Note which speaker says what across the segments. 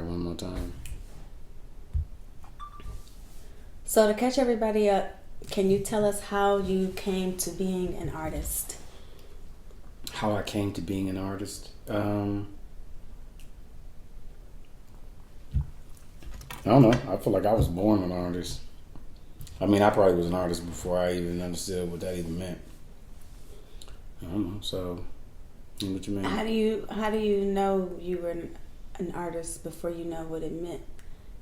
Speaker 1: one more time.
Speaker 2: So to catch everybody up, can you tell us how you came to being an artist?
Speaker 1: How I came to being an artist? I don't know. I feel like I was born an artist. I mean, I probably was an artist before I even understood what that even meant. I don't know. So, what you mean?
Speaker 2: How do you know you were an artist before you know what it meant?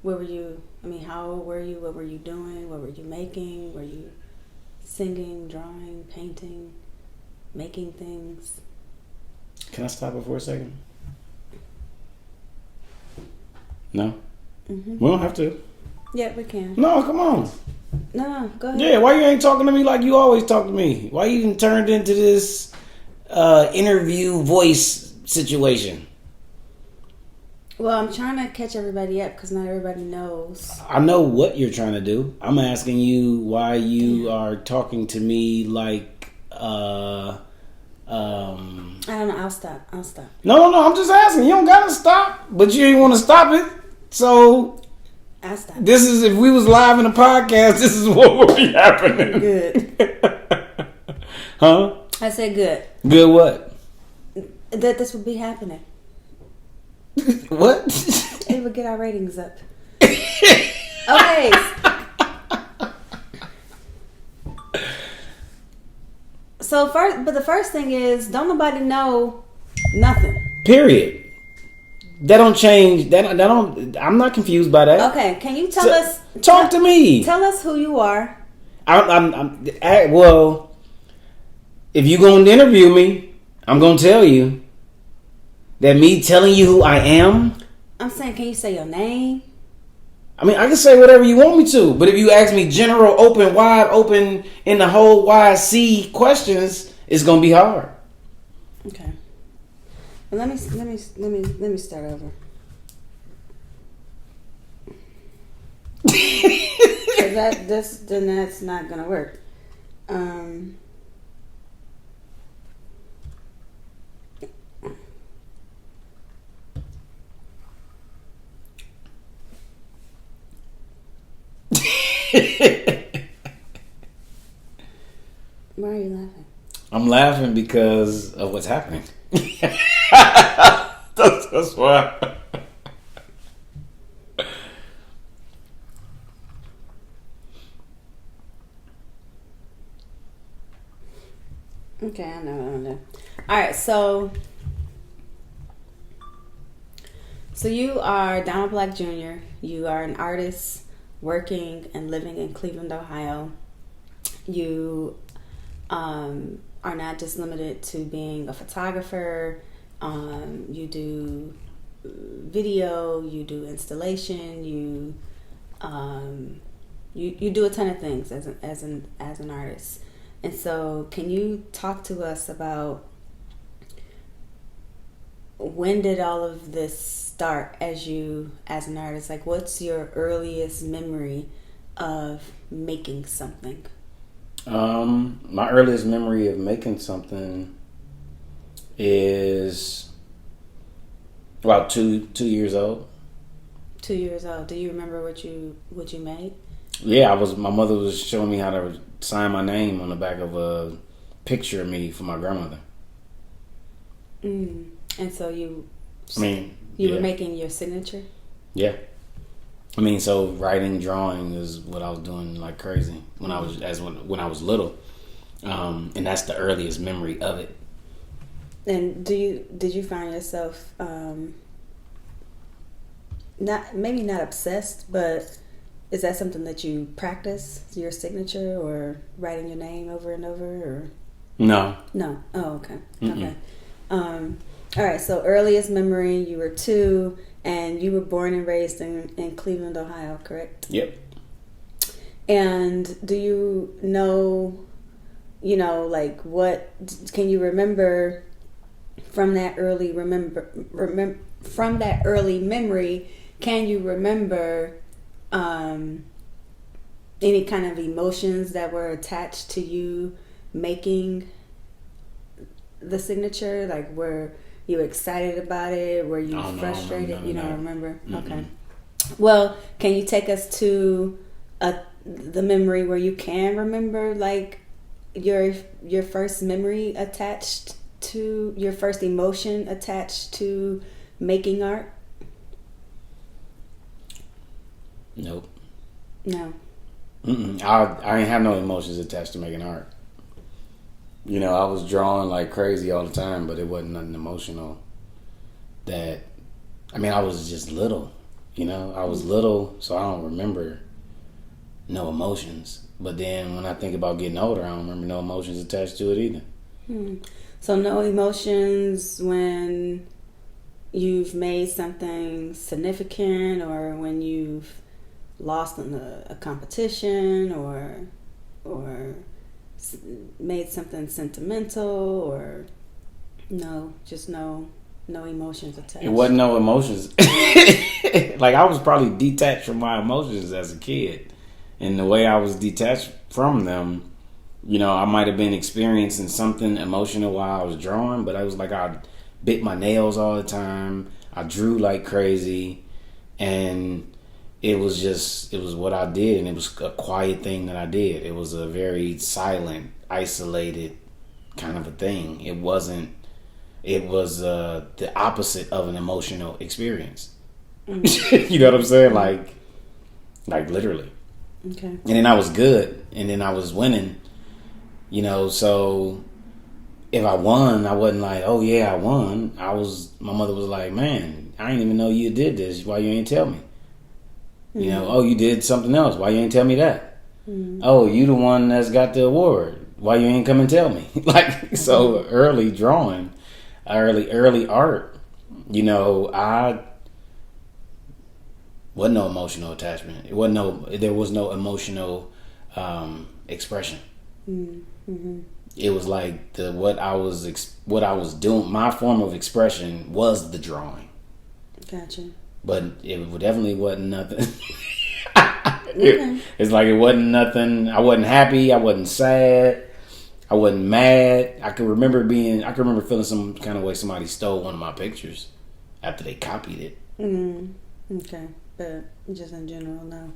Speaker 2: Where were you? I mean, how old were you? What were you doing? What were you making? Were you singing, drawing, painting, making things?
Speaker 1: Can I stop it for a second? No?
Speaker 2: Mm-hmm.
Speaker 1: We don't have to.
Speaker 2: Yeah, we can.
Speaker 1: No, come on.
Speaker 2: No, go ahead.
Speaker 1: Yeah, why you ain't talking to me like you always talk to me? Why you even turned into this interview voice situation?
Speaker 2: Well, I'm trying to catch everybody up because not everybody knows.
Speaker 1: I know what you're trying to do. I'm asking you why you are talking to me like
Speaker 2: I don't know. I'll stop.
Speaker 1: No, I'm just asking. You don't gotta stop, but you ain't want to stop it. So
Speaker 2: I'll stop.
Speaker 1: This is, if we was live in a podcast, this is what would be happening.
Speaker 2: Good.
Speaker 1: Huh?
Speaker 2: I said good.
Speaker 1: Good what?
Speaker 2: That this would be happening.
Speaker 1: What?
Speaker 2: It would get our ratings up. Okay. So the first thing is, don't nobody know nothing.
Speaker 1: Period. That don't change. That don't. I'm not confused by that.
Speaker 2: Okay, can you tell us?
Speaker 1: Talk to me.
Speaker 2: Tell us who you are.
Speaker 1: Well, if you gonna interview me, I'm gonna tell you that me telling you who I am.
Speaker 2: I'm saying, can you say your name?
Speaker 1: I mean, I can say whatever you want me to, but if you ask me general, open, wide open, in the whole wide sea questions, it's gonna be hard.
Speaker 2: Okay. Well, let me start over. Then that's not gonna work. Why are you laughing?
Speaker 1: I'm laughing because of what's happening. That's why.
Speaker 2: Okay, I know. All right, so you are Donald Black Jr. You are an artist working and living in Cleveland, Ohio. You are not just limited to being a photographer. You do video. You do installation. You do a ton of things as an artist. And so, can you talk to us about when did all of this start as an artist? Like, what's your earliest memory of making something?
Speaker 1: My earliest memory of making something is about 2 years old.
Speaker 2: 2 years old. Do you remember what you made?
Speaker 1: Yeah, my mother was showing me how to sign my name on the back of a picture of me for my grandmother.
Speaker 2: And so you
Speaker 1: were
Speaker 2: making your signature?
Speaker 1: Yeah. I mean, so writing, drawing is what I was doing like crazy when I was little. And that's the earliest memory of it.
Speaker 2: And did you find yourself not obsessed, but is that something that you practice, your signature or writing your name over and over, or?
Speaker 1: No.
Speaker 2: Oh, okay.
Speaker 1: Mm-mm.
Speaker 2: Okay. All right. So earliest memory, you were 2, and you were born and raised in Cleveland, Ohio, correct?
Speaker 1: Yep.
Speaker 2: And do you know, like what can you remember from that early from that early memory? Can you remember any kind of emotions that were attached to you making the signature? Like, were you excited about it? Were you
Speaker 1: Oh, no,
Speaker 2: frustrated? You don't
Speaker 1: that.
Speaker 2: remember?
Speaker 1: Mm-mm.
Speaker 2: Okay. Well, can you take us to the memory where you can remember, like, your first memory attached to your first emotion attached to making art?
Speaker 1: Nope.
Speaker 2: No.
Speaker 1: Mm-mm. I ain't have no emotions attached to making art. You know, I was drawing like crazy all the time, but it wasn't nothing emotional. That, I mean, I was just little. You know, I was little, so I don't remember no emotions. But then when I think about getting older, I don't remember no emotions attached to it either.
Speaker 2: So no emotions when you've made something significant, or when you've lost in a competition, or made something sentimental, or no, just no emotions attached.
Speaker 1: It wasn't no emotions. Like, I was probably detached from my emotions as a kid. And the way I was detached from them, you know, I might have been experiencing something emotional while I was drawing, but I was like, I bit my nails all the time. I drew like crazy. And it was what I did. And it was a quiet thing that I did. It was a very silent, isolated kind of a thing. It was the opposite of an emotional experience. You know what I'm saying? Like literally.
Speaker 2: Okay.
Speaker 1: And then I was good, and then I was winning. You know, so if I won, I wasn't like, oh yeah, I won. My mother was like, man, I didn't even know you did this. Why you ain't tell me? You know, oh, you did something else. Why you ain't tell me that? Oh, you the one that's got the award. Why you ain't come and tell me? Like, so early drawing, early art, you know, I wasn't no emotional attachment. There was no emotional expression. It was like what I was doing. My form of expression was the drawing.
Speaker 2: Gotcha.
Speaker 1: But it definitely wasn't nothing.
Speaker 2: Okay.
Speaker 1: It's like it wasn't nothing. I wasn't happy. I wasn't sad. I wasn't mad. I could remember feeling some kind of way somebody stole one of my pictures after they copied it.
Speaker 2: Okay. But just in general, no.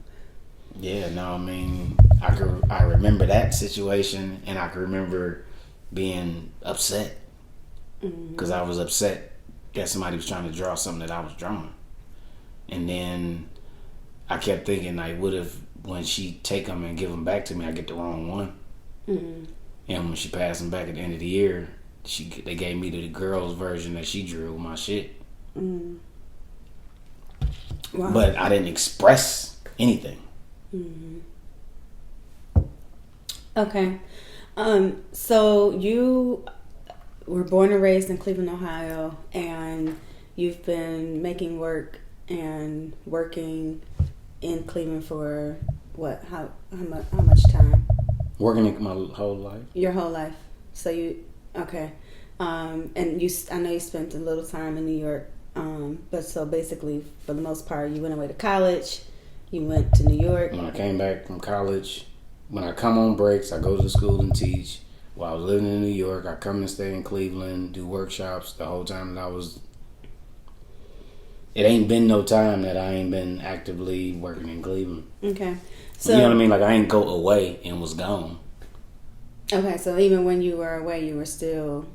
Speaker 1: Yeah, no, I mean, I remember that situation, and I can remember being upset because I was upset that somebody was trying to draw something that I was drawing. And then I kept thinking, like, what if when she take them and give them back to me, I get the wrong one? And when she passed them back at the end of the year, they gave me the girl's version that she drew with my shit. Wow. But I didn't express anything.
Speaker 2: Okay. So you were born and raised in Cleveland, Ohio, and you've been making work and working in Cleveland for what? How much time?
Speaker 1: Working my whole life.
Speaker 2: Your whole life. So okay. And I know you spent a little time in New York. But so basically, for the most part, you went away to college. You went to New York.
Speaker 1: When I came back from college, when I come on breaks, I go to school and teach. While I was living in New York, I come and stay in Cleveland, do workshops the whole time that I was. It ain't been no time that I ain't been actively working in Cleveland.
Speaker 2: Okay. So,
Speaker 1: you know what I mean? Like, I ain't go away and was gone.
Speaker 2: Okay, so even when you were away, you were still...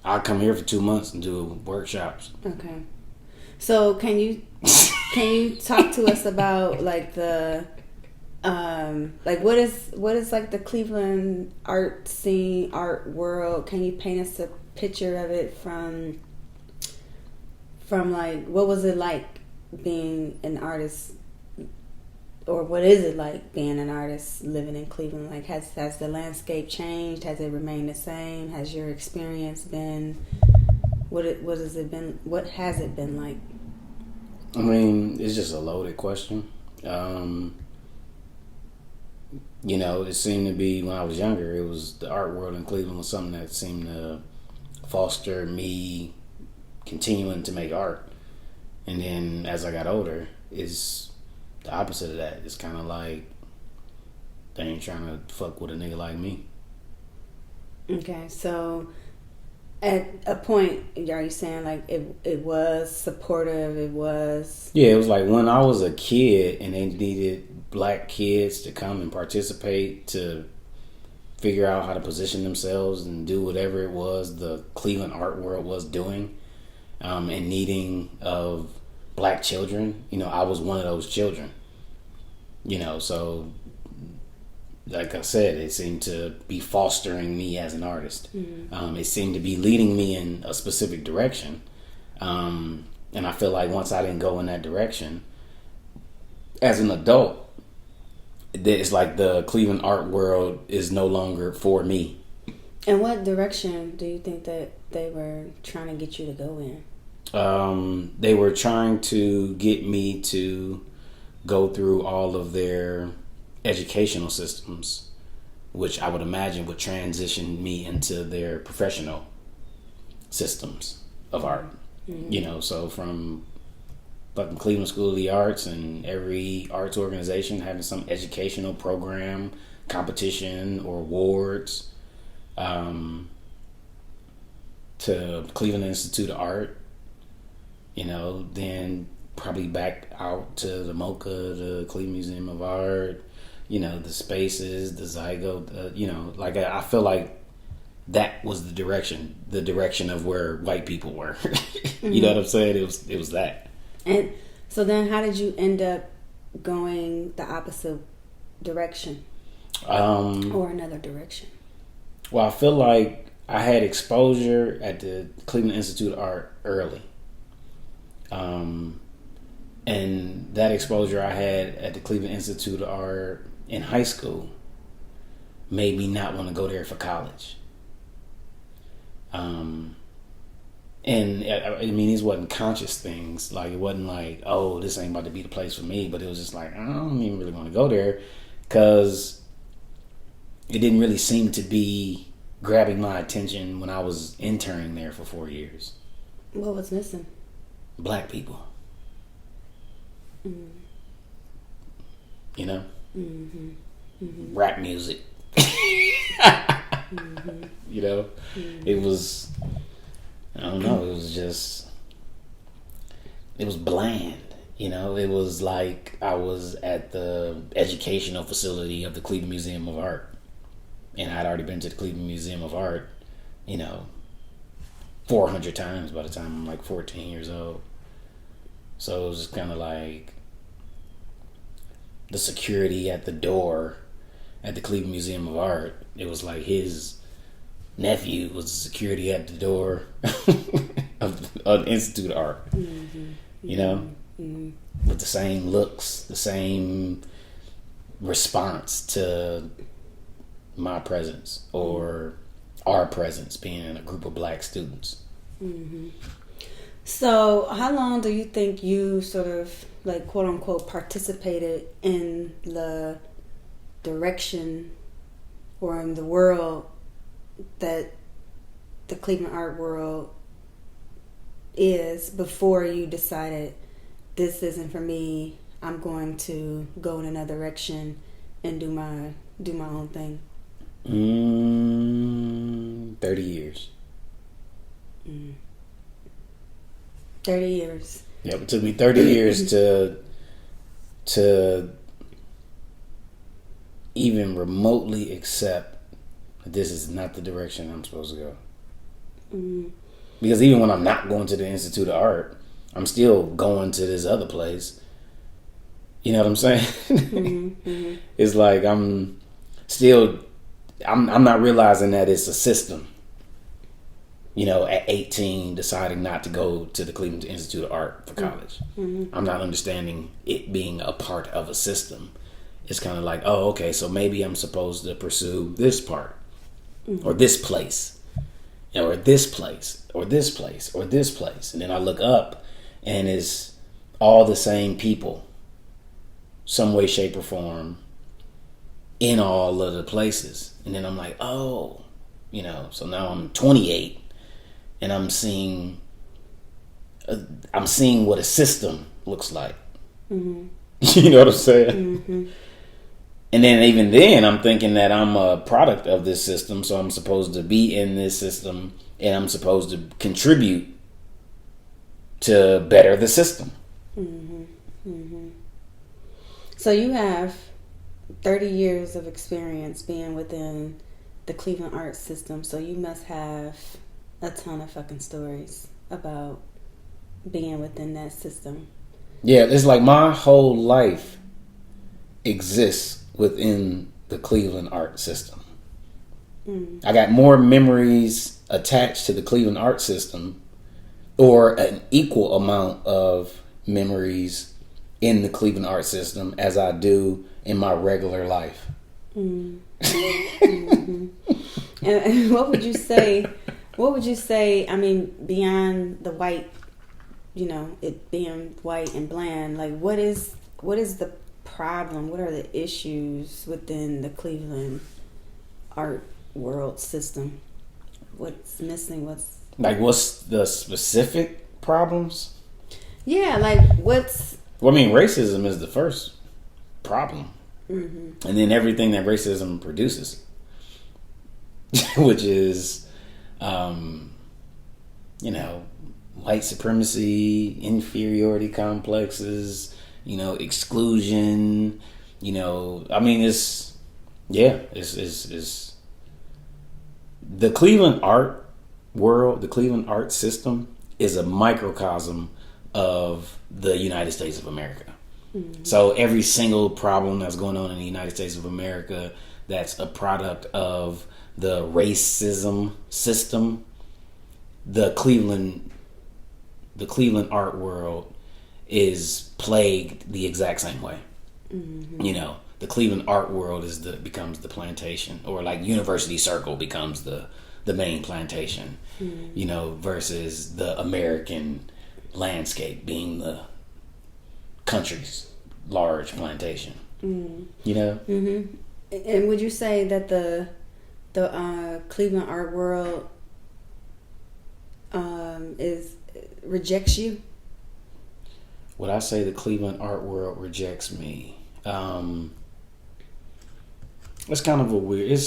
Speaker 1: I come here for 2 months and do workshops.
Speaker 2: Okay. So can you talk to us about like the like what is like the Cleveland art scene, art world? Can you paint us a picture of it from like what was it like being an artist, or what is it like being an artist living in Cleveland? Like has the landscape changed? Has it remained the same? Has your experience been what has it been like?
Speaker 1: I mean, it's just a loaded question. You know, it seemed to be when I was younger, it was the art world in Cleveland was something that seemed to foster me continuing to make art. And then as I got older, it's the opposite of that. It's kind of like they ain't trying to fuck with a nigga like me.
Speaker 2: Okay, so At a point, are you saying like it was supportive? It was.
Speaker 1: Yeah, it was like when I was a kid and they needed black kids to come and participate to figure out how to position themselves and do whatever it was the Cleveland art world was doing, and needing of black children. I was one of those children. So like I said, it seemed to be fostering me as an artist. Mm-hmm. It seemed to be leading me in a specific direction. And I feel like once I didn't go in that direction, as an adult, it's like the Cleveland art world is no longer for me.
Speaker 2: And what direction do you think that they were trying to get you to go in?
Speaker 1: They were trying to get me to go through all of their educational systems, which I would imagine would transition me into their professional systems of art. Mm-hmm. So from fucking Cleveland School of the Arts and every arts organization having some educational program, competition or awards, to Cleveland Institute of Art, then probably back out to the MoCA, the Cleveland Museum of Art, the spaces, the Zygo, like I feel like that was the direction of where white people were. Mm-hmm. You know what I'm saying? It was that.
Speaker 2: And so then how did you end up going the opposite direction? Or another direction?
Speaker 1: Well, I feel like I had exposure at the Cleveland Institute of Art early. And that exposure I had at the Cleveland Institute of Art in high school made me not want to go there for college. And I mean, these wasn't conscious things. Like, it wasn't like, oh, this ain't about to be the place for me. But it was just like, I don't even really want to go there because it didn't really seem to be grabbing my attention when I was interning there for 4 years.
Speaker 2: What was missing?
Speaker 1: Black people.
Speaker 2: Mm. Mm-hmm. Mm-hmm.
Speaker 1: Rap music. Mm-hmm. Mm-hmm. It was, I don't know, it was bland. It was like I was at the educational facility of the Cleveland Museum of Art. And I'd already been to the Cleveland Museum of Art, 400 times by the time I'm like 14 years old. So it was just kind of like the security at the door at the Cleveland Museum of Art. It was like his nephew was the security at the door of the Institute of Art. Mm-hmm. Mm-hmm. With the same looks, the same response to my presence or our presence being in a group of black students.
Speaker 2: Mm-hmm. So how long do you think you sort of like quote unquote participated in the direction or in the world that the Cleveland art world is before you decided this isn't for me, I'm going to go in another direction and do my own thing?
Speaker 1: 30 years.
Speaker 2: 30 years.
Speaker 1: Yep, it took me 30 years to even remotely accept that this is not the direction I'm supposed to go. Mm-hmm. Because even when I'm not going to the Institute of Art, I'm still going to this other place. You know what I'm saying? Mm-hmm. Mm-hmm. It's like I'm not realizing that it's a system. At 18, deciding not to go to the Cleveland Institute of Art for college. Mm-hmm. I'm not understanding it being a part of a system. It's kind of like, oh, okay, so maybe I'm supposed to pursue this part, mm-hmm. or this place, or this place, or this place, or this place. And then I look up, and it's all the same people, some way, shape, or form, in all of the places. And then I'm like, oh, so now I'm 28. And I'm seeing what a system looks like. Mm-hmm. You know what I'm saying? Mm-hmm. And then even then, I'm thinking that I'm a product of this system, so I'm supposed to be in this system and I'm supposed to contribute to better the system.
Speaker 2: Mm-hmm. Mm-hmm. So you have 30 years of experience being within the Cleveland arts system, so you must have a ton of fucking stories about being within that system.
Speaker 1: Yeah, it's like my whole life exists within the Cleveland art system. I got more memories attached to the Cleveland art system, or an equal amount of memories in the Cleveland art system as I do in my regular life.
Speaker 2: Mm-hmm. And what would you say? What would you say? I mean, beyond the white, it being white and bland, like what is the problem? What are the issues within the Cleveland art world system? What's missing?
Speaker 1: What's the specific problems?
Speaker 2: Yeah, like what's...
Speaker 1: Well, I mean, racism is the first problem.
Speaker 2: Mm-hmm.
Speaker 1: And then everything that racism produces, which is, white supremacy, inferiority complexes, exclusion, it's the Cleveland art world, the Cleveland art system is a microcosm of the United States of America. Mm-hmm. So every single problem that's going on in the United States of America that's a product of the racism system, the Cleveland art world is plagued the exact same way. Mm-hmm. The Cleveland art world becomes the plantation, or like University Circle becomes the main plantation, versus the American landscape being the country's large plantation.
Speaker 2: Mm-hmm. And would you say that the Cleveland art world rejects you?
Speaker 1: Would I say the Cleveland art world rejects me? It's kind of a weird...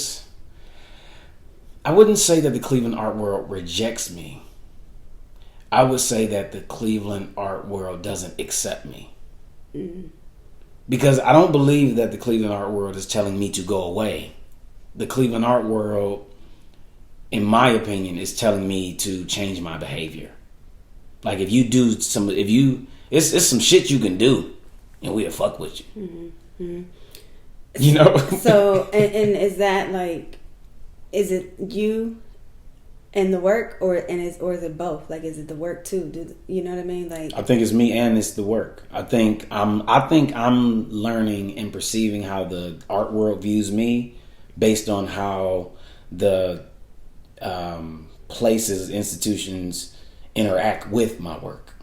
Speaker 1: I wouldn't say that the Cleveland art world rejects me. I would say that the Cleveland art world doesn't accept me. Mm-hmm. Because I don't believe that the Cleveland art world is telling me to go away. The Cleveland art world, in my opinion, is telling me to change my behavior. Like if you do it's some shit you can do, and we'll fuck with you. Mm-hmm.
Speaker 2: So, and is that like, is it you and the work, or is it both? Like, is it the work too? You know what I mean? Like,
Speaker 1: I think it's me and it's the work. I think I'm learning and perceiving how the art world views me based on how the places, institutions interact with my work.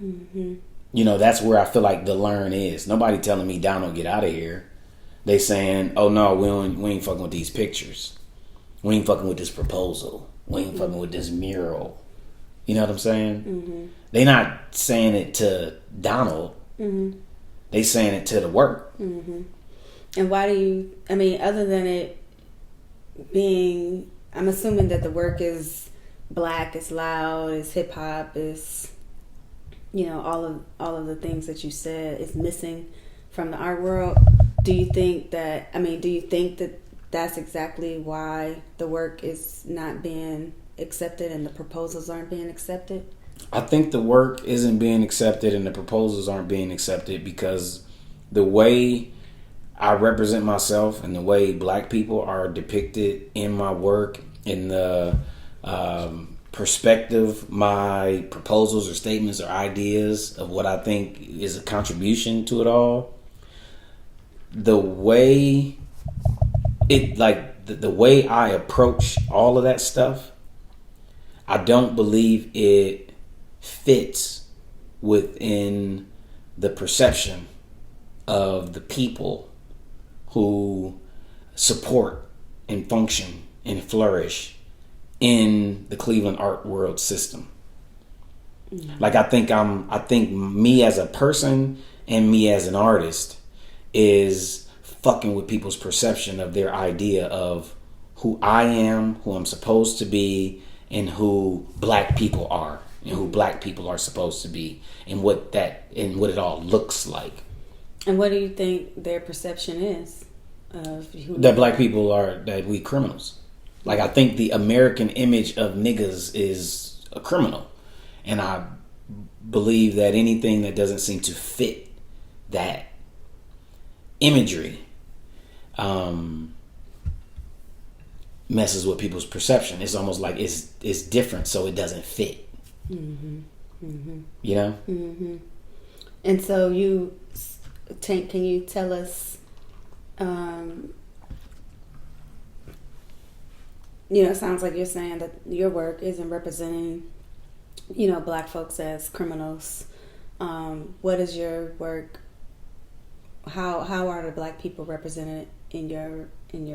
Speaker 1: Mm-hmm. That's where I feel like the learn is. Nobody telling me, Donald, get out of here. They saying, oh no, we ain't fucking with these pictures. We ain't fucking with this proposal. We ain't fucking with this mural. You know what I'm saying? Mm-hmm. They not saying it to Donald. Mm-hmm. They saying it to the work.
Speaker 2: Mm-hmm. And why do you... I mean, other than it being... I'm assuming that the work is black, it's loud, it's hip hop, it's... all of the things that you said is missing from the art world. Do you think that that's exactly why the work is not being accepted and the proposals aren't being accepted?
Speaker 1: I think the work isn't being accepted and the proposals aren't being accepted because the way I represent myself and the way black people are depicted in my work, in the perspective, my proposals or statements or ideas of what I think is a contribution to it all, the way the way I approach all of that stuff, I don't believe it fits within the perception of the people who support and function and flourish in the Cleveland art world system. Mm-hmm. Like I think me as a person and me as an artist is fucking with people's perception of their idea of who I am, who I'm supposed to be, and who black people are, and who black people are supposed to be, and what it all looks like.
Speaker 2: And what do you think their perception is of who
Speaker 1: that black people are, that we criminals? Like, I think the American image of niggas is a criminal, and I believe that anything that doesn't seem to fit that imagery messes with people's perception. It's almost like it's different, so it doesn't fit.
Speaker 2: Mm-hmm. Mm-hmm.
Speaker 1: You know.
Speaker 2: Mm-hmm. And so can you tell us? It sounds like you're saying that your work isn't representing, black folks as criminals. What is your work? How are the black people represented in your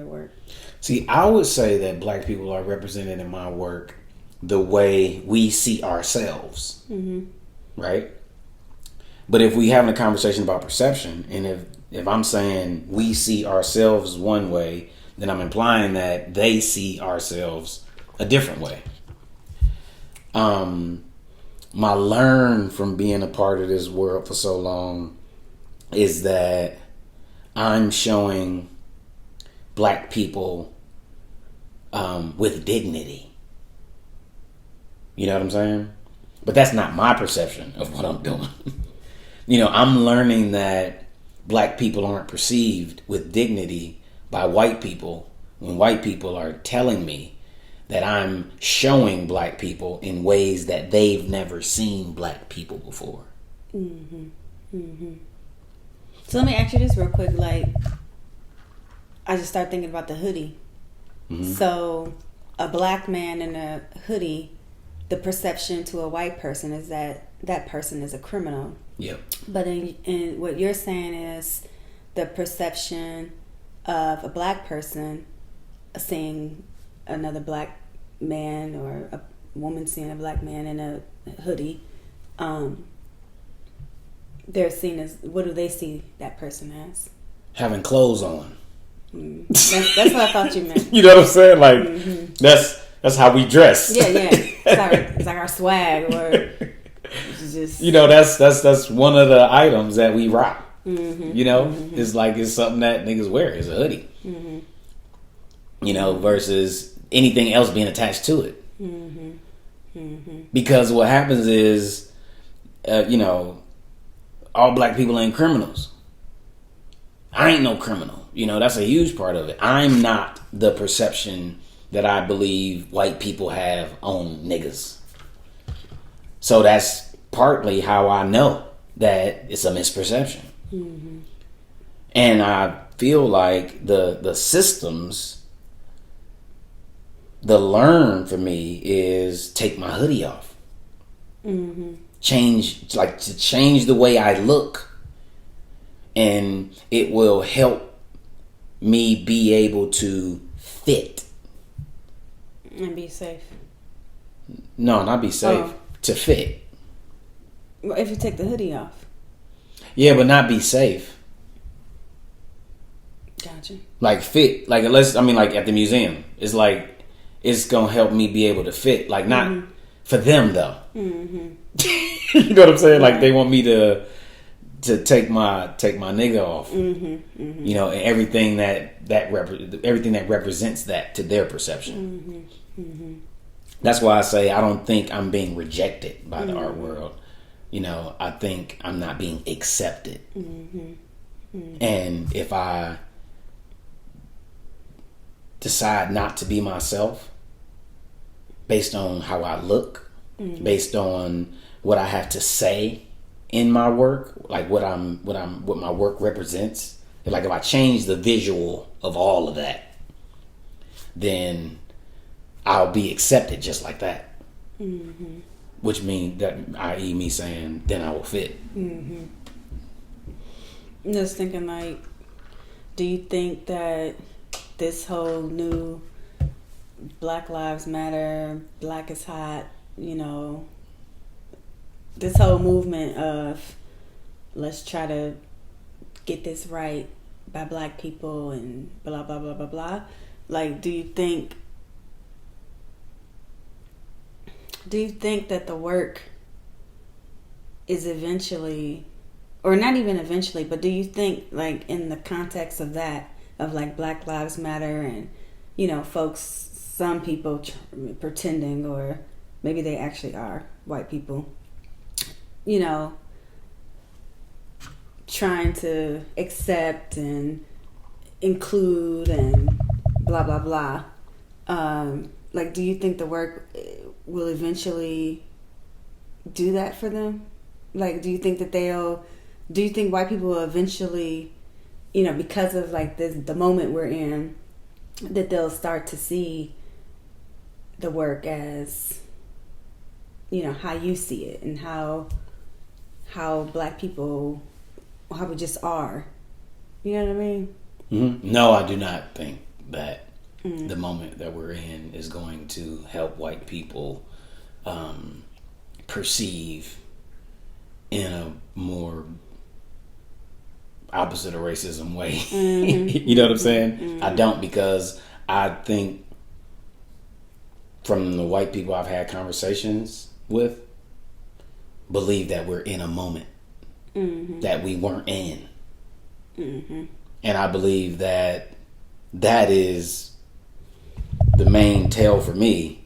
Speaker 2: work?
Speaker 1: See, I would say that black people are represented in my work the way we see ourselves, right? But if we having a conversation about perception, and if I'm saying we see ourselves one way, then I'm implying that they see ourselves a different way. My learn from being a part of this world for so long is that I'm showing black people with dignity. You know what I'm saying? But that's not my perception of what I'm doing. I'm learning that black people aren't perceived with dignity by white people when white people are telling me that I'm showing black people in ways that they've never seen black people before.
Speaker 2: Mm-hmm. Mm-hmm. So let me ask you this real quick. Like, I just started thinking about the hoodie. Mm-hmm. So a black man in a hoodie, the perception to a white person is that that person is a criminal.
Speaker 1: Yep.
Speaker 2: But in what you're saying is the perception of a black person seeing another black man, or a woman seeing a black man in a hoodie, they're seen as, what do they see that person as?
Speaker 1: Having clothes on.
Speaker 2: That's what I thought you meant.
Speaker 1: You know what I'm saying? Like, that's how we dress.
Speaker 2: Yeah. It's like our swag, or just,
Speaker 1: that's one of the items that we rock. It's like, it's something that niggas wear. It's a hoodie. Versus anything else being attached to it. Because what happens is, all black people ain't criminals. I ain't no criminal. That's a huge part of it. I'm not the perception that I believe white people have on niggas. So that's partly how I know that it's a misperception. And I feel like the systems, the learn for me is take my hoodie off. Change the way I look, and it will help me be able to fit
Speaker 2: and be safe.
Speaker 1: No, not be safe. To fit.
Speaker 2: Well, if you take the hoodie off.
Speaker 1: Yeah, but not be safe.
Speaker 2: Gotcha.
Speaker 1: Like fit, like like at the museum, it's like it's gonna help me be able to fit. Like, not for them though. You know what I'm saying? Like, they want me to take my nigga off. And everything everything that represents that to their perception. That's why I say I don't think I'm being rejected by the art world. I think I'm not being accepted. And if I decide not to be myself based on how I look, based on what I have to say in my work, like what my work represents, like if I change the visual of all of that, then I'll be accepted just like that. Which means that, i.e. me saying, then I will fit.
Speaker 2: Just thinking, like, do you think that this whole new Black Lives Matter, Black is Hot, this whole movement of let's try to get this right by black people and blah, blah, blah, blah, blah, Like, do you think that the work is eventually, or not even eventually, but do you think, like, in the context of that, of like Black Lives Matter and, you know, folks, some people pretending, or maybe they actually are white people, you know, trying to accept and include and blah blah blah, like, do you think the work will eventually do that for them? Like, do you think white people will eventually, you know, because of like the moment we're in, that they'll start to see the work as, you know, how you see it, and how Black people, how we just are, you know what I mean?
Speaker 1: Mm-hmm. No, I do not think that the moment that we're in is going to help white people perceive in a more opposite of racism way. You know what I'm saying? I don't, because I think from the white people I've had conversations with, believe that we're in a moment that we weren't in. And I believe that that is the main tell for me,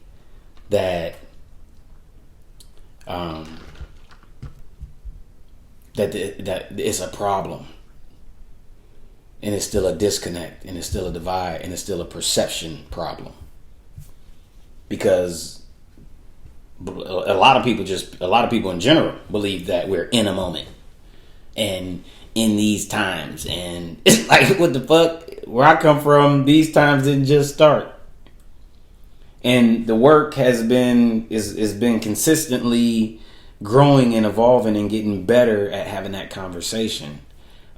Speaker 1: that that it's a problem, and it's still a disconnect, and it's still a divide, and it's still a perception problem. Because a lot of people in general believe that we're in a moment and in these times, and it's like, what the fuck? Where I come from, these times didn't just start. And the work has been consistently growing and evolving and getting better at having that conversation.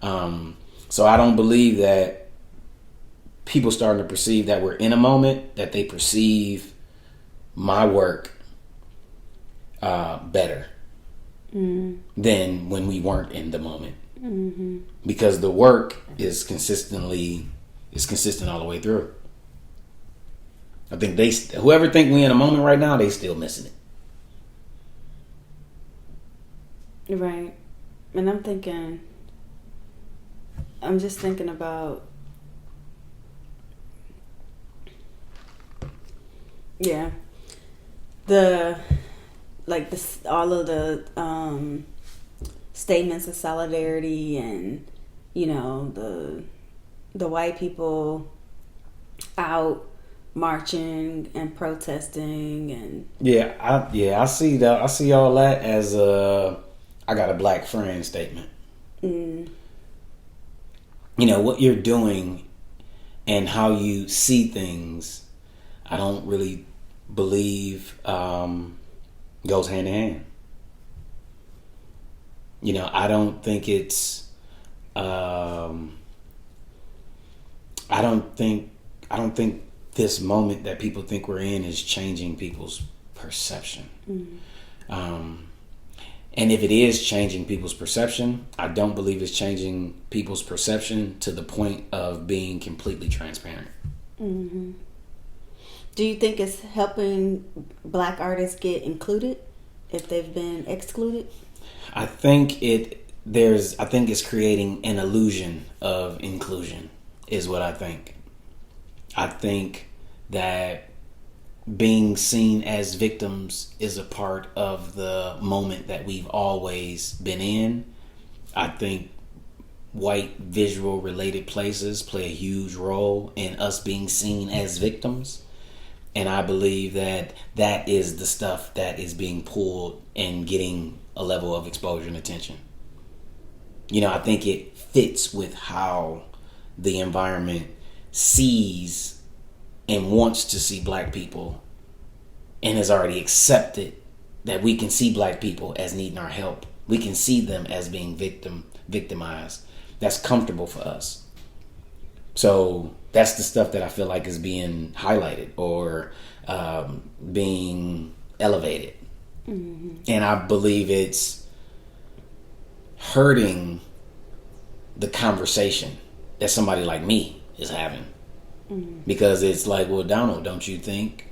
Speaker 1: So I don't believe that people starting to perceive that we're in a moment, that they perceive my work better than when we weren't in the moment. Because the work is consistent all the way through. I think whoever think we in a moment right now, they still missing it.
Speaker 2: Right. And I'm just thinking about, yeah, all of the statements of solidarity, and, you know, the white people out marching and protesting, and
Speaker 1: I see that. I see all that as I got a black friend statement. You know what you're doing and how you see things, I don't really believe goes hand in hand. You know, I don't think it's I don't think this moment that people think we're in is changing people's perception. And if it is changing people's perception, I don't believe it's changing people's perception to the point of being completely transparent.
Speaker 2: Do you think it's helping Black artists get included if they've been excluded?
Speaker 1: I think it's creating an illusion of inclusion, is what I think. I think that being seen as victims is a part of the moment that we've always been in. I think white visual related places play a huge role in us being seen as victims. And I believe that that is the stuff that is being pulled and getting a level of exposure and attention. You know, I think it fits with how the environment sees and wants to see Black people, and has already accepted that we can see Black people as needing our help. We can see them as being victimized. That's comfortable for us. So that's the stuff that I feel like is being highlighted or being elevated. And I believe it's hurting the conversation that somebody like me is having. Because it's like, well, Donald, don't you think,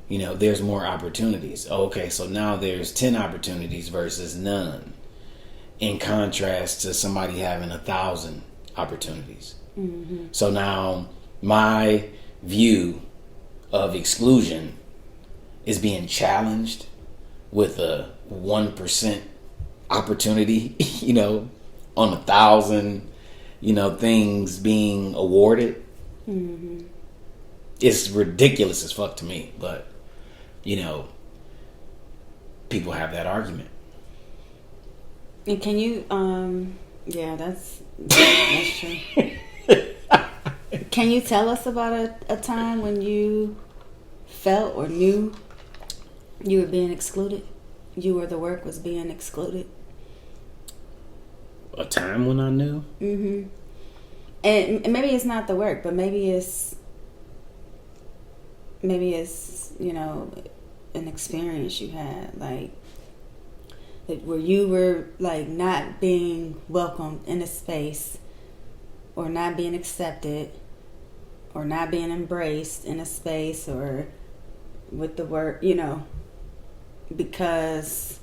Speaker 1: there's more opportunities? Okay, so now there's 10 opportunities versus none, in contrast to somebody having 1,000 opportunities. So now my view of exclusion is being challenged with a 1% opportunity, on 1,000, things being awarded. It's ridiculous as fuck to me, but people have that argument.
Speaker 2: And can you yeah, that's true. Can you tell us about a time when you felt or knew you were being excluded? You or the work was being excluded?
Speaker 1: A time when I knew?
Speaker 2: And maybe it's not the work, but maybe it's an experience you had, like where you were like not being welcomed in a space, or not being accepted, or not being embraced in a space, or with the work, because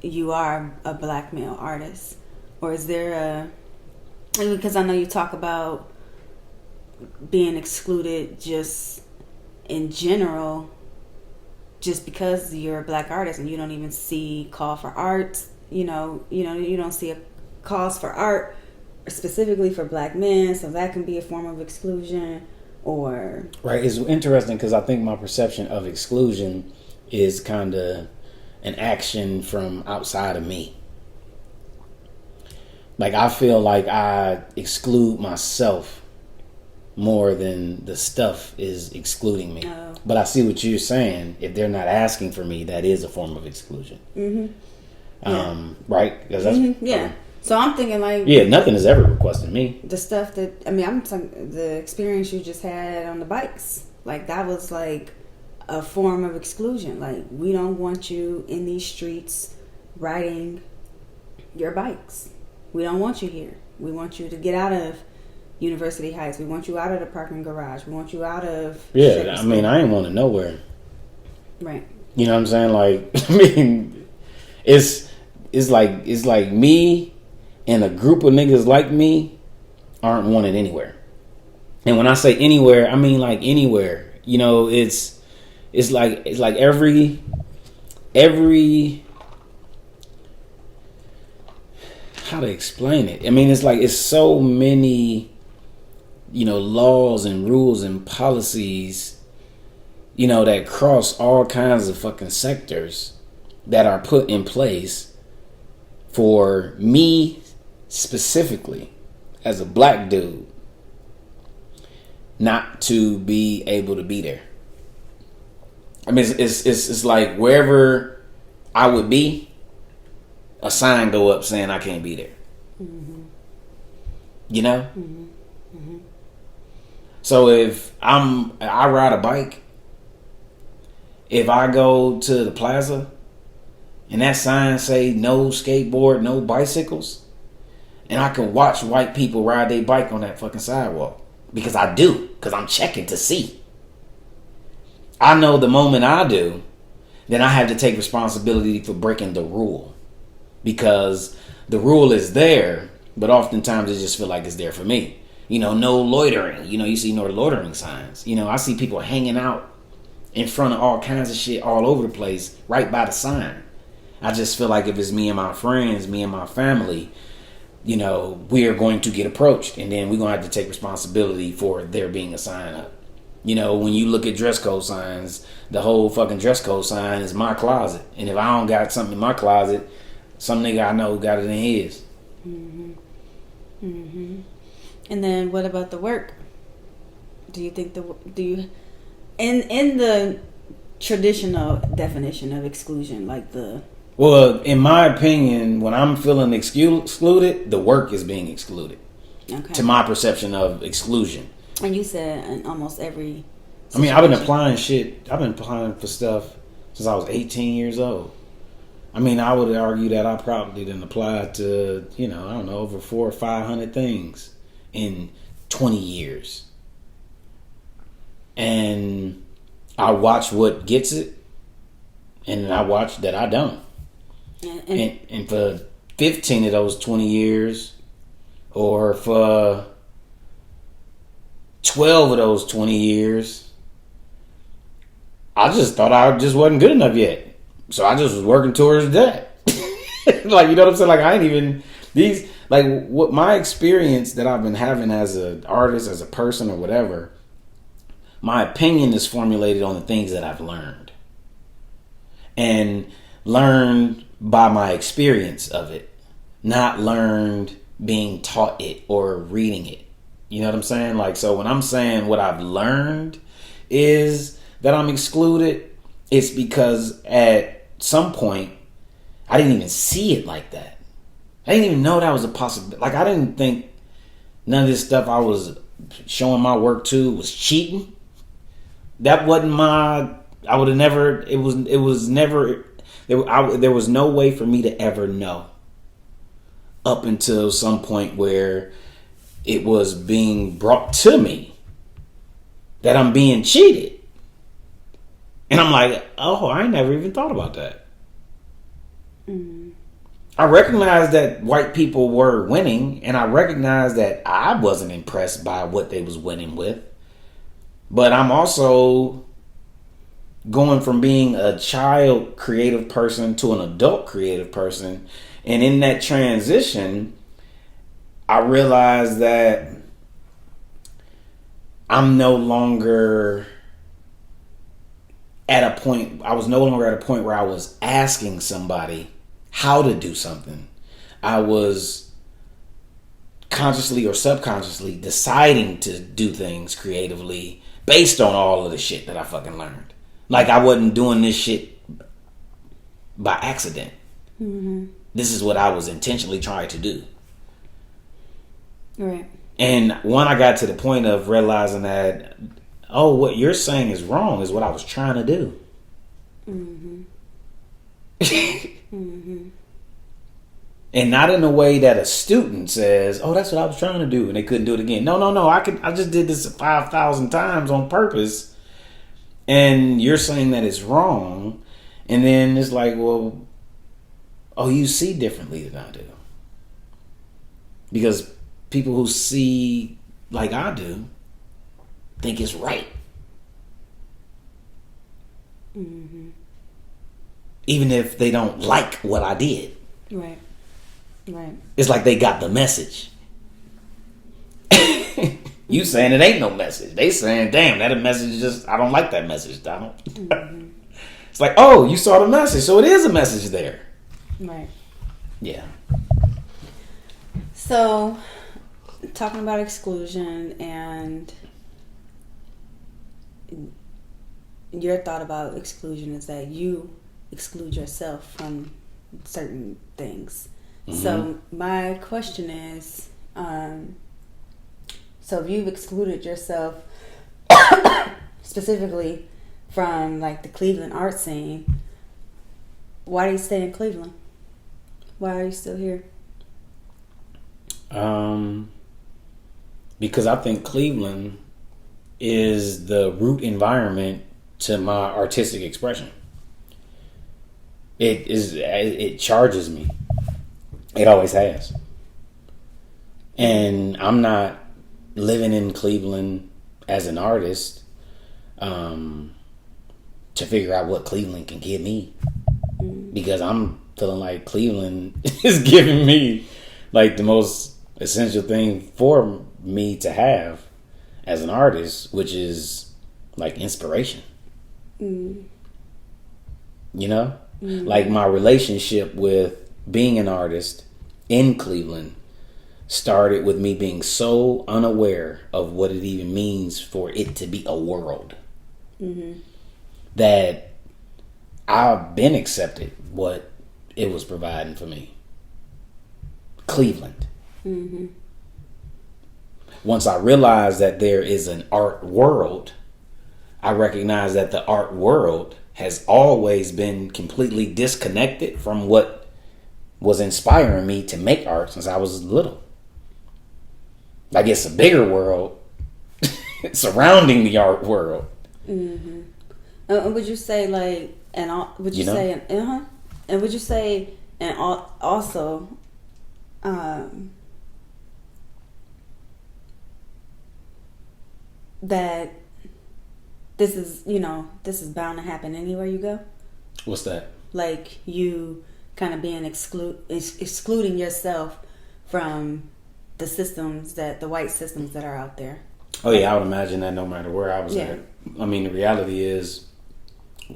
Speaker 2: you are a black male artist. Or is there because I know you talk about being excluded just in general, just because you're a black artist and you don't even see call for art, you don't see a cause for art specifically for black men, so that can be a form of exclusion. Or
Speaker 1: right, it's interesting because I think my perception of exclusion is kind of an action from outside of me. Like, I feel like I exclude myself more than the stuff is excluding me. Oh. But I see what you're saying. If they're not asking for me, that is a form of exclusion. Right?
Speaker 2: Yeah. So I'm thinking like...
Speaker 1: Yeah, nothing is ever requesting me.
Speaker 2: The stuff that... I'm talking... The experience you just had on the bikes. Like, that was like a form of exclusion. Like, we don't want you in these streets riding your bikes. We don't want you here. We want you to get out of University Heights. We want you out of the parking garage. We want you out of...
Speaker 1: Yeah, I mean, I ain't want to nowhere.
Speaker 2: Right.
Speaker 1: You know what I'm saying? Like, I mean, it's like me and a group of niggas like me aren't wanted anywhere. And when I say anywhere, I mean like anywhere. It's like every how to explain it? I mean, it's so many, laws and rules and policies, that cross all kinds of fucking sectors that are put in place for me specifically as a black dude not to be able to be there. I mean, it's like wherever I would be, a sign go up saying I can't be there. So if I ride a bike, if I go to the plaza and that sign say no skateboard, no bicycles, and I can watch white people ride their bike on that fucking sidewalk, because I'm checking to see. I know the moment I do, then I have to take responsibility for breaking the rule. Because the rule is there, but oftentimes it just feel like it's there for me. No loitering. You see no loitering signs. I see people hanging out in front of all kinds of shit all over the place, right by the sign. I just feel like if it's me and my friends, me and my family, we are going to get approached, and then we're going to have to take responsibility for there being a sign up. When you look at dress code signs, the whole fucking dress code sign is my closet. And if I don't got something in my closet, some nigga I know got it in his.
Speaker 2: And then what about the work? Do you think in the traditional definition of exclusion, like the...
Speaker 1: Well, in my opinion, when I'm feeling excluded, the work is being excluded. Okay. To my perception of exclusion.
Speaker 2: And you said in almost every situation.
Speaker 1: I mean, I've been applying for stuff since I was 18 years old. I mean, I would argue that I probably didn't apply to, I don't know, over 400 or 500 things in 20 years. And I watch what gets it, and I watch that I don't. And for 15 of those 20 years, or for 12 of those 20 years, I just thought I just wasn't good enough yet. So I just was working towards that. Like, you know what I'm saying? Like, I ain't even, these, like, what my experience that I've been having as an artist, as a person, or whatever, my opinion is formulated on the things that I've learned. And learned by my experience of it. Not learned being taught it or reading it. You know what I'm saying? Like, so when I'm saying what I've learned is that I'm excluded, it's because at some point I didn't even see it like that. I didn't even know that was a possibility. Like, I didn't think none of this stuff I was showing my work to was cheating. That wasn't my, I would have never, it was never, there was no way for me to ever know up until some point where it was being brought to me that I'm being cheated. And I'm like, oh, I never even thought about that. Mm. I recognized that white people were winning, and I recognized that I wasn't impressed by what they was winning with. But I'm also going from being a child creative person to an adult creative person. And in that transition, I realized that I'm no longer at a point, I was no longer at a point where I was asking somebody how to do something. I was consciously or subconsciously deciding to do things creatively based on all of the shit that I fucking learned. Like, I wasn't doing this shit by accident. Mm-hmm. This is what I was intentionally trying to do.
Speaker 2: Right.
Speaker 1: And when I got to the point of realizing that, oh, what you're saying is wrong is what I was trying to do. Mm-hmm. Mm-hmm. And not in a way that a student says, oh, that's what I was trying to do, and they couldn't do it again. No. I just did this 5,000 times on purpose. And you're saying that it's wrong. And then it's like, well, oh, you see differently than I do. Because people who see like I do think it's right. Mm-hmm. Even if they don't like what I did.
Speaker 2: Right.
Speaker 1: It's like they got the message. You saying it ain't no message. They saying, damn, that message just, I don't like that message, Donald. Mm-hmm. It's like, oh, you saw the message, so it is a message there.
Speaker 2: Right.
Speaker 1: Yeah.
Speaker 2: So, talking about exclusion and your thought about exclusion is that you exclude yourself from certain things. Mm-hmm. So my question is, so if you've excluded yourself specifically from like the Cleveland art scene, why do you stay in Cleveland? Why are you still here?
Speaker 1: Because I think Cleveland is the root environment to my artistic expression. It charges me. It always has. And I'm not living in Cleveland as an artist to figure out what Cleveland can give me. Because I'm feeling like Cleveland is giving me like the most essential thing for me to have as an artist, which is like inspiration. You know? Like my relationship with being an artist in Cleveland started with me being so unaware of what it even means for it to be a world. That I've been accepted what it was providing for me. Cleveland. Once I realized that there is an art world, I recognize that the art world has always been completely disconnected from what was inspiring me to make art since I was little. Like, it's a bigger world, surrounding the art world.
Speaker 2: Mm-hmm. Would you say like, and would you, say, and would you say, and also, that this is, this is bound to happen anywhere you go?
Speaker 1: What's that?
Speaker 2: Like you kind of being excluding yourself from the white systems that are out there.
Speaker 1: Oh yeah, I would imagine that no matter where I was at. I mean, the reality is,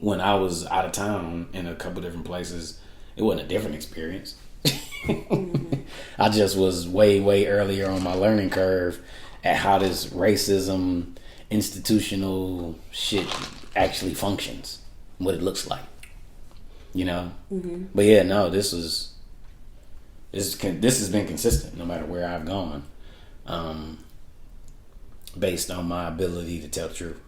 Speaker 1: when I was out of town in a couple different places, it wasn't a different experience. Mm-hmm. I just was way, way earlier on my learning curve at how this racism, institutional shit actually functions, what it looks like, Mm-hmm. But yeah, no, this has been consistent no matter where I've gone, based on my ability to tell the truth.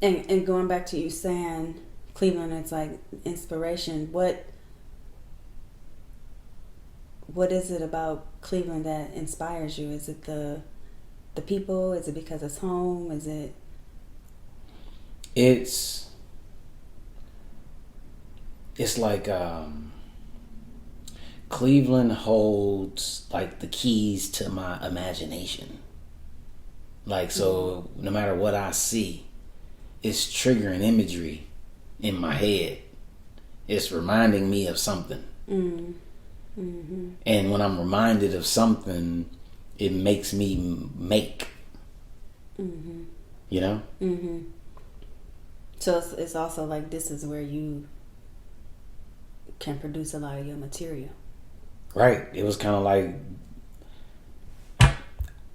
Speaker 2: And going back to you saying Cleveland, it's like inspiration. What is it about Cleveland that inspires you? Is it the people? Is it because it's home? Is it?
Speaker 1: It's like Cleveland holds like the keys to my imagination. Like, so no matter what I see, it's triggering imagery in my head. It's reminding me of something. Mm-hmm. And when I'm reminded of something, it makes me make. Mm-hmm. Mm-hmm.
Speaker 2: So it's also like this is where you can produce a lot of your material.
Speaker 1: Right. It was kind of like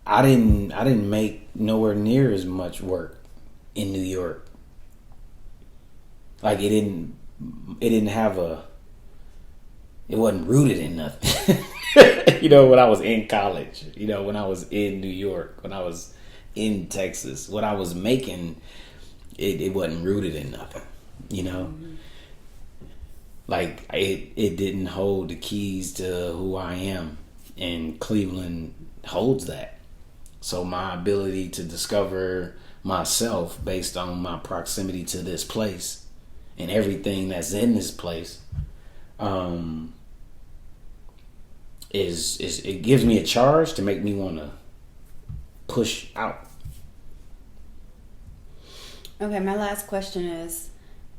Speaker 1: I didn't make nowhere near as much work in New York. Like it wasn't rooted in nothing. When I was in college, when I was in New York, when I was in Texas, what I was making, it wasn't rooted in nothing, Mm-hmm. Like it didn't hold the keys to who I am, and Cleveland holds that. So my ability to discover myself based on my proximity to this place and everything that's in this place, is it gives me a charge to make me want to push out.
Speaker 2: Okay, my last question is,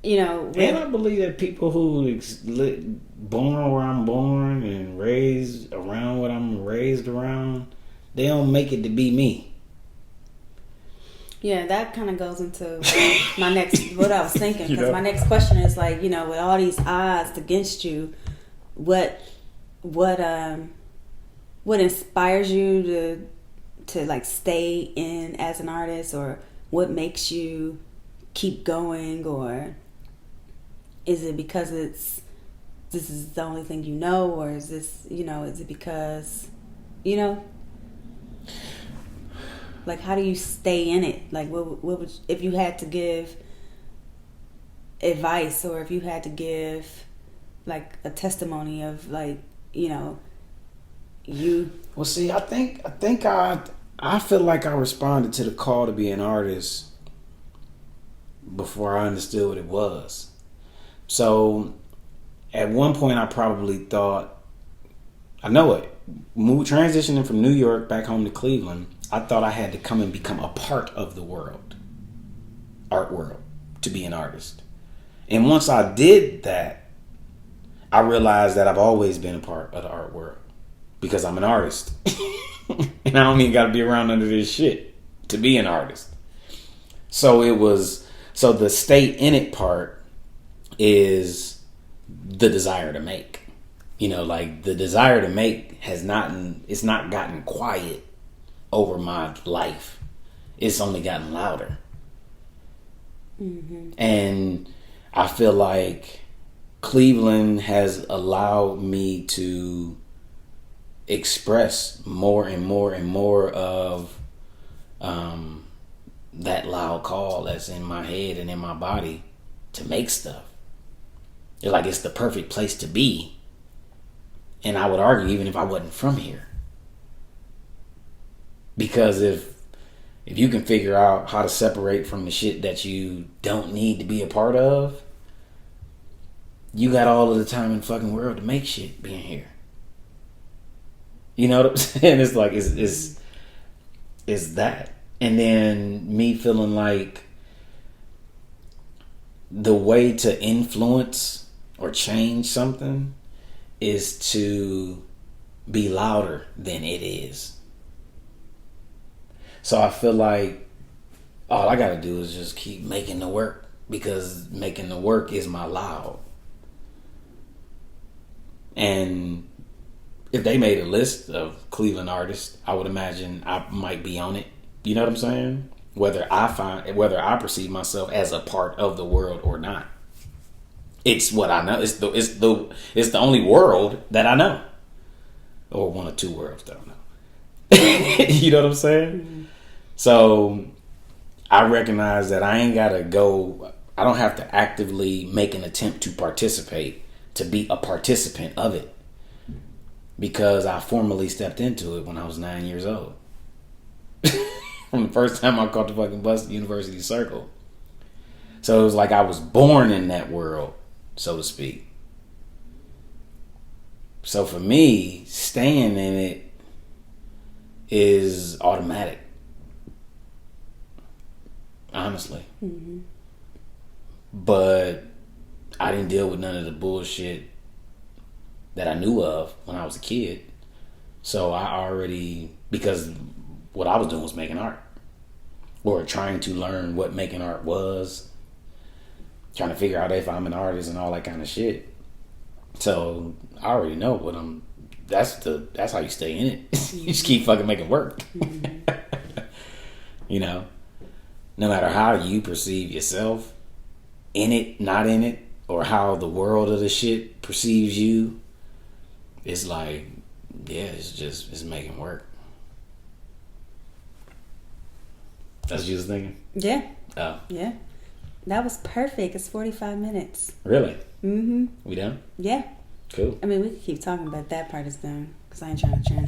Speaker 1: and I believe that people who born where I'm born and raised around what I'm raised around, they don't make it to be me.
Speaker 2: Yeah, that kind of goes into what I was thinking. Because my next question is like, with all these odds against you, what inspires you to like stay in as an artist, or what makes you keep going, or is it because this is the only thing or is this, is it because, like, how do you stay in it? Like, what would, if you had to give advice, or if you had to give like a testimony of like, you.
Speaker 1: Well, see, I think I feel like I responded to the call to be an artist before I understood what it was. So at one point I probably thought, I know it, transitioning from New York back home to Cleveland, I thought I had to come and become a part of the art world, to be an artist. And once I did that, I realized that I've always been a part of the art world because I'm an artist. And I don't even got to be around under this shit to be an artist. So the stay in it part is the desire to make. Like the desire to make it's not gotten quiet over my life. It's only gotten louder. Mm-hmm. And I feel like Cleveland has allowed me to express more and more and more of that loud call that's in my head and in my body to make stuff. It's the perfect place to be. And I would argue even if I wasn't from here. Because if if you can figure out how to separate from the shit that you don't need to be a part of, you got all of the time in the fucking world to make shit being here. You know what I'm saying? It's like, it's that. And then me feeling like the way to influence or change something is to be louder than it is. So I feel like all I gotta do is just keep making the work, because making the work is my loud. And if they made a list of Cleveland artists, I would imagine I might be on it. You know what I'm saying? Whether I perceive myself as a part of the world or not. It's what I know. It's the only world that I know. Or one or two worlds that I know. You know what I'm saying? Mm-hmm. So I recognize that I don't have to actively make an attempt to participate, to be a participant of it. Because I formally stepped into it when I was 9 years old. From the first time I caught the fucking bus at University Circle. So it was like I was born in that world, so to speak. So for me, staying in it is automatic. Honestly. Mm-hmm. But I didn't deal with none of the bullshit that I knew of when I was a kid. So because what I was doing was making art. Or trying to learn what making art was. Trying to figure out if I'm an artist and all that kind of shit. So I already know what that's how you stay in it. You just keep fucking making work. Mm-hmm. You know? No matter how you perceive yourself, in it, not in it, or how the world of the shit perceives you, it's like, yeah, it's making work. That's what you was thinking?
Speaker 2: Yeah.
Speaker 1: Oh.
Speaker 2: Yeah. That was perfect. It's 45 minutes.
Speaker 1: Really?
Speaker 2: Mm-hmm.
Speaker 1: We done?
Speaker 2: Yeah.
Speaker 1: Cool.
Speaker 2: I mean, we could keep talking, but that part is done. Because I ain't trying to transfer.